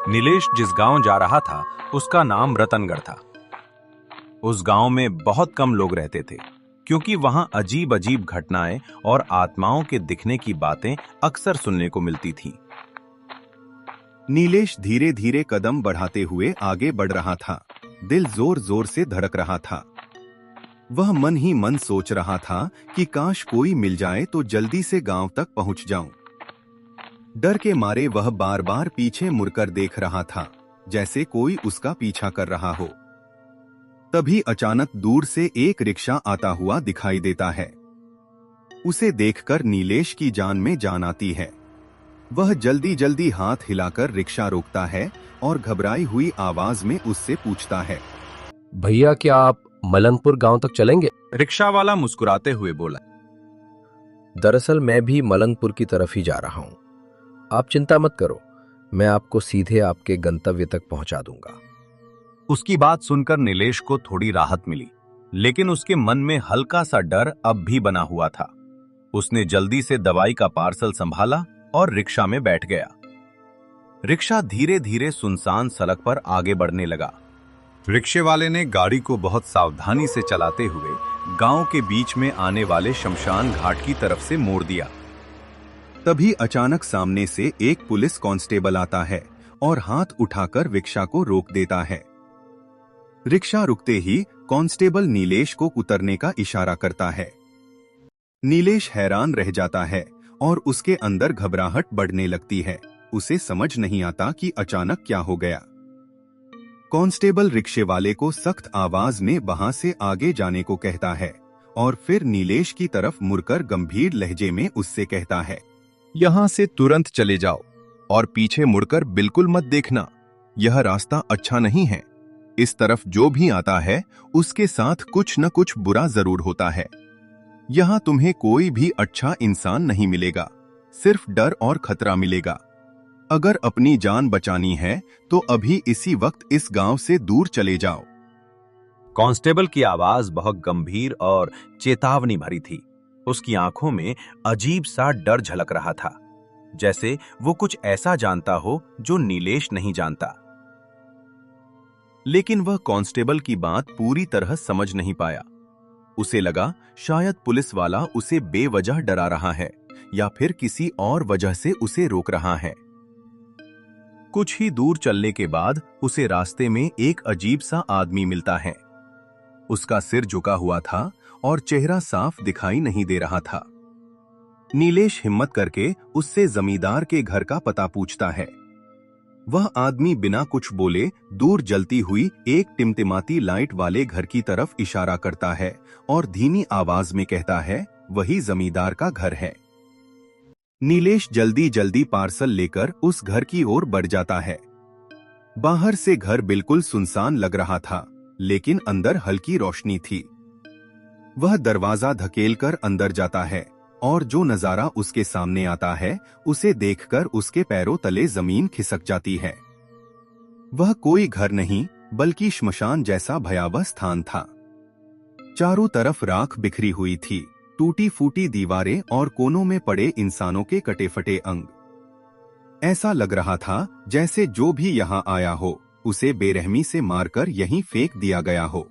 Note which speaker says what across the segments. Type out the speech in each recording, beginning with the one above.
Speaker 1: नीलेश जिस गांव जा रहा था उसका नाम रतनगढ़ था। उस गांव में बहुत कम लोग रहते थे क्योंकि वहां अजीब अजीब घटनाएं और आत्माओं के दिखने की बातें अक्सर सुनने को मिलती थीं।
Speaker 2: नीलेश धीरे धीरे कदम बढ़ाते हुए आगे बढ़ रहा था। दिल जोर जोर से धड़क रहा था। वह मन ही मन सोच रहा था कि काश कोई मिल जाए तो जल्दी से गांव तक पहुंच जाऊं। डर के मारे वह बार बार पीछे मुड़कर देख रहा था, जैसे कोई उसका पीछा कर रहा हो। तभी अचानक दूर से एक रिक्शा आता हुआ दिखाई देता है। उसे देखकर नीलेश की जान में जान आती है। वह जल्दी जल्दी हाथ हिलाकर रिक्शा रोकता है और घबराई हुई आवाज में उससे पूछता है,
Speaker 3: भैया क्या आप मलंगपुर गांव तक चलेंगे?
Speaker 1: रिक्शा वाला मुस्कुराते हुए बोला,
Speaker 3: दरअसल मैं भी मलंगपुर की तरफ ही जा रहा हूं। आप चिंता मत करो, मैं आपको सीधे आपके गंतव्य तक पहुंचा दूंगा।
Speaker 1: उसकी बात सुनकर नीलेश को थोड़ी राहत मिली, लेकिन उसके मन में हल्का सा डर अब भी बना हुआ था। उसने जल्दी से दवाई का पार्सल संभाला और रिक्शा में बैठ गया। रिक्शा धीरे धीरे सुनसान सड़क पर आगे बढ़ने लगा। रिक्शे वाले ने गाड़ी को बहुत सावधानी से चलाते हुए गांव के बीच में आने वाले शमशान घाट की तरफ से मोड़ दिया।
Speaker 2: तभी अचानक सामने से एक पुलिस कांस्टेबल आता है और हाथ उठाकर रिक्शा को रोक देता है। रिक्शा रुकते ही कांस्टेबल नीलेश को उतरने का इशारा करता है। नीलेश हैरान रह जाता है और उसके अंदर घबराहट बढ़ने लगती है। उसे समझ नहीं आता कि अचानक क्या हो गया। कांस्टेबल रिक्शे वाले को सख्त आवाज में वहां से आगे जाने को कहता है और फिर नीलेश की तरफ मुड़कर गंभीर लहजे में उससे कहता है,
Speaker 4: यहां से तुरंत चले जाओ और पीछे मुड़कर बिल्कुल मत देखना। यह रास्ता अच्छा नहीं है। इस तरफ जो भी आता है उसके साथ कुछ न कुछ बुरा जरूर होता है। यहां तुम्हें कोई भी अच्छा इंसान नहीं मिलेगा, सिर्फ डर और खतरा मिलेगा। अगर अपनी जान बचानी है तो अभी इसी वक्त इस गांव से दूर चले जाओ।
Speaker 1: कांस्टेबल की आवाज बहुत गंभीर और चेतावनी भरी थी। उसकी आंखों में अजीब सा डर झलक रहा था, जैसे वो कुछ ऐसा जानता हो जो नीलेश नहीं जानता। लेकिन वह कांस्टेबल की बात पूरी तरह समझ नहीं पाया। उसे लगा शायद पुलिस वाला उसे बेवजह डरा रहा है या फिर किसी और वजह से उसे रोक रहा है। कुछ ही दूर चलने के बाद उसे रास्ते में एक अजीब सा आदमी मिलता है। उसका सिर झुका हुआ था और चेहरा साफ दिखाई नहीं दे रहा था। नीलेश हिम्मत करके उससे जमींदार के घर का पता पूछता है। वह आदमी बिना कुछ बोले दूर जलती हुई एक टिमटिमाती लाइट वाले घर की तरफ इशारा करता है और धीमी आवाज में कहता है, वही जमींदार का घर है। नीलेश जल्दी जल्दी पार्सल लेकर उस घर की ओर बढ़ जाता है। बाहर से घर बिल्कुल सुनसान लग रहा था, लेकिन अंदर हल्की रोशनी थी। वह दरवाजा धकेलकर अंदर जाता है और जो नजारा उसके सामने आता है उसे देखकर उसके पैरों तले जमीन खिसक जाती है। वह कोई घर नहीं बल्कि श्मशान जैसा भयावह स्थान था। चारों तरफ राख बिखरी हुई थी, टूटी फूटी दीवारें और कोनों में पड़े इंसानों के कटे फटे अंग। ऐसा लग रहा था जैसे जो भी यहाँ आया हो उसे बेरहमी से मारकर यहीं फेंक दिया गया हो।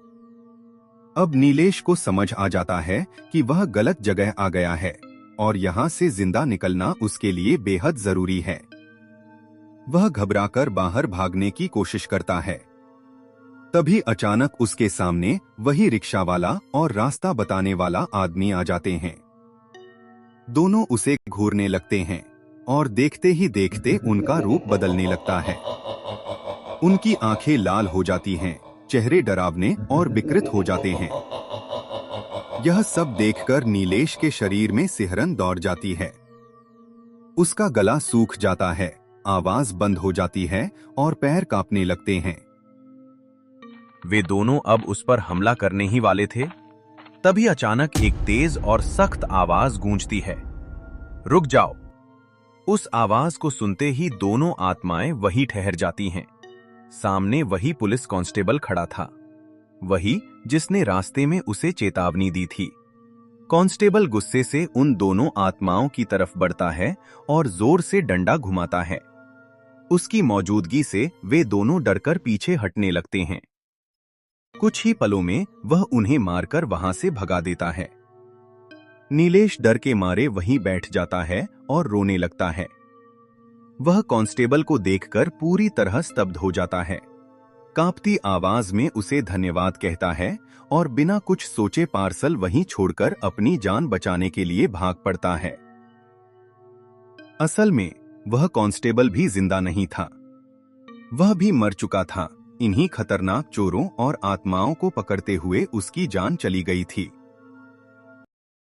Speaker 1: अब नीलेश को समझ आ जाता है कि वह गलत जगह आ गया है और यहाँ से जिंदा निकलना उसके लिए बेहद जरूरी है। वह घबराकर बाहर भागने की कोशिश करता है। तभी अचानक उसके सामने वही रिक्शा वाला और रास्ता बताने वाला आदमी आ जाते हैं। दोनों उसे घूरने लगते हैं और देखते ही देखते उनका रूप बदलने लगता है। उनकी आंखें लाल हो जाती हैं, चेहरे डरावने और विकृत हो जाते हैं। यह सब देखकर नीलेश के शरीर में सिहरन दौड़ जाती है। उसका गला सूख जाता है, आवाज बंद हो जाती है और पैर कांपने लगते हैं। वे दोनों अब उस पर हमला करने ही वाले थे। तभी अचानक एक तेज और सख्त आवाज गूंजती है, रुक जाओ। उस आवाज को सुनते ही दोनों आत्माएं वहीं ठहर जाती हैं। सामने वही पुलिस कांस्टेबल खड़ा था, वही जिसने रास्ते में उसे चेतावनी दी थी। कांस्टेबल गुस्से से उन दोनों आत्माओं की तरफ बढ़ता है और जोर से डंडा घुमाता है। उसकी मौजूदगी से वे दोनों डरकर पीछे हटने लगते हैं। कुछ ही पलों में वह उन्हें मारकर वहां से भगा देता है। नीलेश डर के मारे वहीं बैठ जाता है और रोने लगता है। वह कांस्टेबल को देखकर पूरी तरह स्तब्ध हो जाता है। कांपती आवाज में उसे धन्यवाद कहता है और बिना कुछ सोचे पार्सल वहीं छोड़कर अपनी जान बचाने के लिए भाग पड़ता है। असल में वह कांस्टेबल भी जिंदा नहीं था, वह भी मर चुका था। इन्हीं खतरनाक चोरों और आत्माओं को पकड़ते हुए उसकी जान चली गई थी।